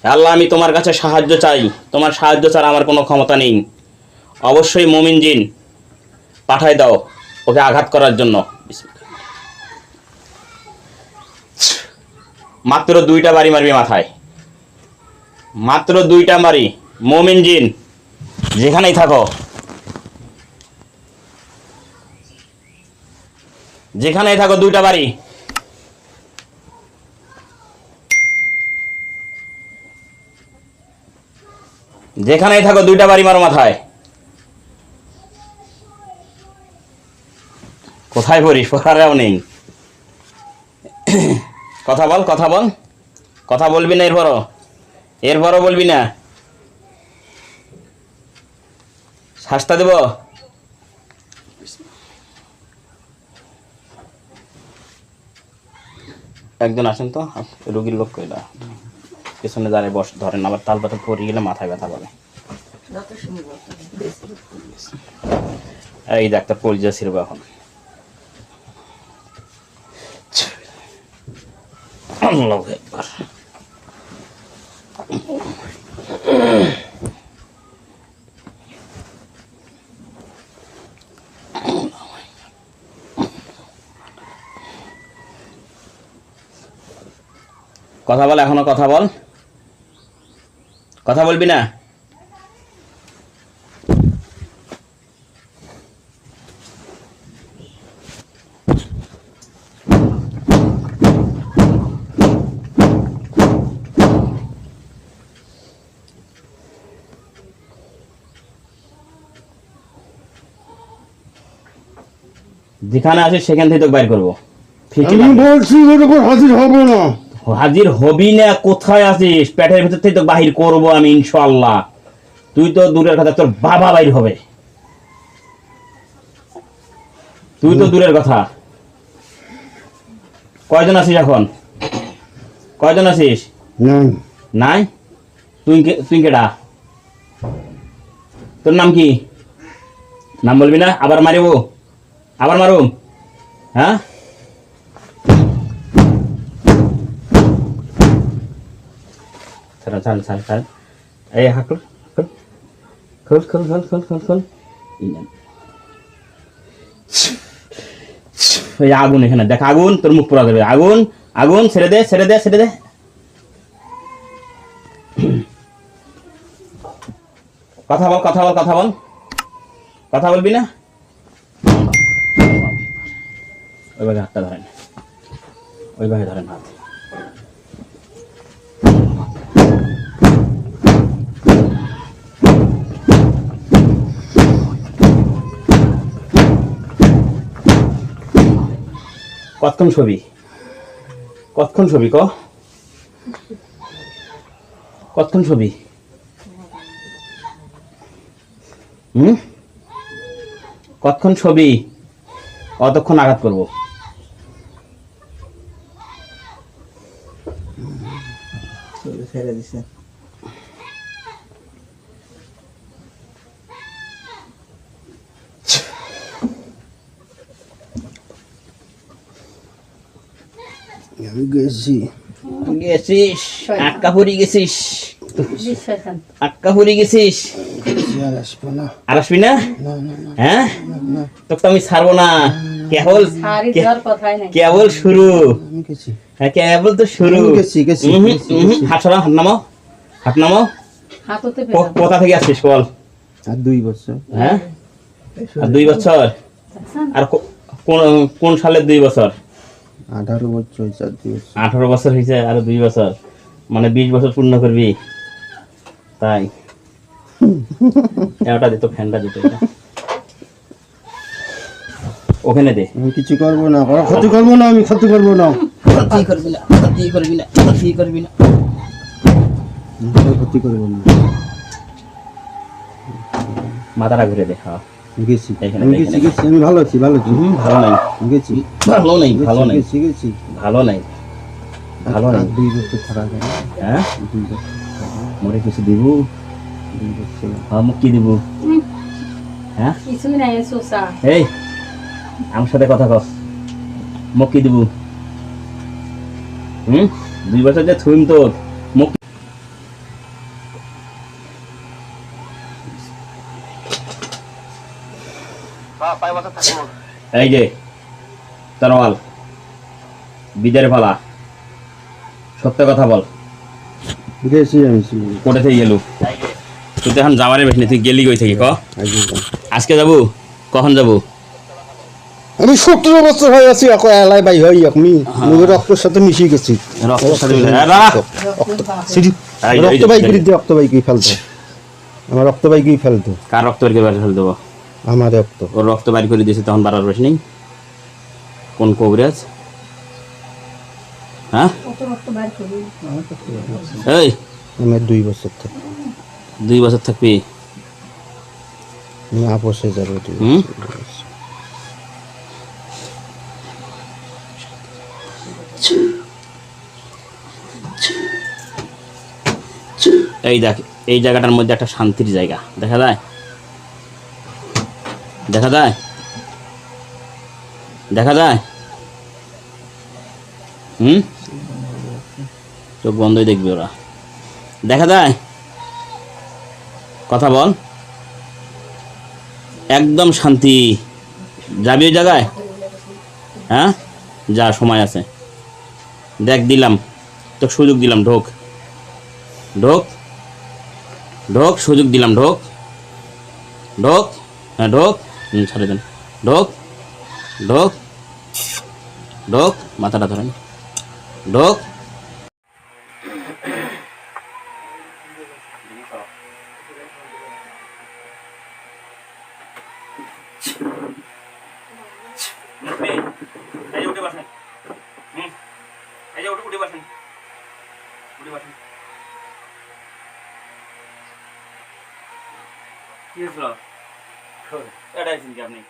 আল্লাহ, আমি তোমার কাছে সাহায্য চাই। তোমার সাহায্য ছাড়া আমার কোনো ক্ষমতা নেই। অবশ্যই মুমিন জিন পাঠায় দাও ওকে আঘাত করার জন্য। মাত্র 2টা বাড়ি মারবি মাথায়, মাত্র 2টা বাড়ি। মুমিন জিন যেখানেই থাকো, যেখানেই থাকো 2টা বাড়ি। যেখানেই থাকো 2টা বাড়ি মারো মাথায়। কোথায় পড়িস? পড়ারেও নেই। কথা বল, কথা বল, কথা বলবি না এরপরও? এরপরও বলবি না? শাস্তা দেব? একজন আসেন তো, রোগীর লোক কইলা পেছনে দাঁড়িয়ে বস, ধরেন আবার তাল পাতা পড়ে গেলে মাথায় ব্যথা পাবে। এই ডাক্তার পরিচয় ছিল এখন। আল্লাহু আকবার। কথা বল, এখনো কথা বল, কথা বলবি না? যেখানে আছিস সেখান থেকে তোকে বাইর করবো। আমি বলছি এরকম হাজির হব না। হাজির হবি না? কোথায় আছিস? পেটের ভিতর থেকে তো বাহির করবো আমি ইনশাআল্লাহ। তুই তো দূরের কথা, তোর বাবা বাইর হবে। তুই তো দূরের কথা। কয়জন আছিস এখন? কয়জন আছিস? নাই নাই? তুই কেডা? তোর নাম কি? নাম বলবি না? আবার মারিব? আবার মারুম? হ্যাঁ, ছাড় ছাড় ছাড় ছাড়। এই হাকুল, খোল খোল খোল খোল খোল খোল। এই আগুন এখানে দেখ, আগুন, তোর মুখ পোড়া যাবে। আগুন, আগুন, ছেড়ে দে ছেড়ে দে ছেড়ে দে। কথা বল, কথা বল, কথা বল, কথা বলবি না? ওইভাবে হাতটা ধরেন, ওইভাবে ধরেন হাত। কতক্ষণ ছবি, কতক্ষণ ছবি, কতক্ষণ ছবি? কতক্ষণ ছবি? কতক্ষণ আঘাত করবো? ছেড়ে দিছে। আমি গেছি। গেছিস? আক্কা ফুরি গেছিস? আক্কা ফুরি গেছিস? আর আসবো না। আর আসবি না? না না না হ্যাঁ, না, তোকে তো আমি ছাড়বো না। কেবল কেবল শুরু। আমি গেছি। হ্যাঁ, কেবল তো শুরু। আমি গেছি, গেছি, গেছি, গেছি। হাত সরাও, হাত নামাও, হাত নামাও। কোথা থেকে আসছিস বল? আর 2 বছর। হ্যাঁ, আর 2 বছর? আর কোন সালের 2 বছর? 18 বছর হয়েছে, আর 2 বছর। 18 বছর হয়েছে, আর 2 বছর, মানে 20 বছর পূর্ণ করবি। তাই ওটা দিত, ফ্যানটা দিত, ওখানে দে। আমি কিছু করবো না, ক্ষতি করবো না, আমি ক্ষতি করবো না। ক্ষতি করবি না, ক্ষতি করবি না, ক্ষতি করবি না। ক্ষতি করবো না। মাথাটা ঘুরে দে। হ্যাঁ, গেছি, এখানে, আমি গেছি, গেছি, আমি ভালো আছি, ভালো আছি। ভালো নাই, গেছি, ভালো নাই, ভালো নাই, গেছি, গেছি। ভালো নাই, ভালো নাই। 2 বছর থাকা যায়। হ্যাঁ, 2 বছর। মরে কিছু দিব? 2 বছর। হ্যাঁ, মুখ কি দিব? হ্যাঁ, কিছুই নাই সোসা। এই আমার সাথে কথা কস, মুখ কি দিব? 2 বছর যে থুইম তো মুখ। এই যে তরোয়াল বিদের ফালা সত্য কথা বল গেছি আমি কোটে থেকে গেলু তুই তো এখন যাওয়ারে বেশ তুই গেলি কই থেকে ক আজকে যাবো কখন যাবো আমি 17 বছর হয়ে আছি এখন এলাই বাই হই আমি নিজের রক্তের সাথে মিশিয়ে গেছি রক্তের সাথে মিলে- এ, দাঁড়া। এই যে, এই যে, রক্ত বাই এই করে যে। দিয়ে রক্ত বাই করে ফেলতো আমার রক্ত বাই করে ফেলতো কার রক্ত বের করে বাইরে ফেলে দেবো আমার রক্ত ওর রক্ত বাইর করে দিয়েছে তখন বাড়ার বেশ নেই কোন কবিরাজ হ্যাঁ এই আমার 2 বছর থেকে 2 বছর থাকবি আমি আপসে যাবো 2 হুম? এই দেখ এই জায়গাটার মধ্যে একটা শান্তির জায়গা দেখা যায় দেখা যায় দেখা যায় হুম চোখ বন্ধই দেখবি ওরা দেখা যায় কথা বল একদম শান্তি যাবি ওই জায়গায় হ্যাঁ যা সময় আছে দেখ দিলাম তোকে সুযোগ দিলাম ঢোক ঢোক ঢোক সুযোগ দিলাম ঢোক ঢোক হ্যাঁ ঢোক ছাড়ে দেন ঢোক ঢোক ঢোক মাথাটা ধরেন ঢোক এই যে উঠে বসেন এই যে উঠে বসেন উঠে বসেন কি হয়েছিল? এটাই চিন্তা আপনি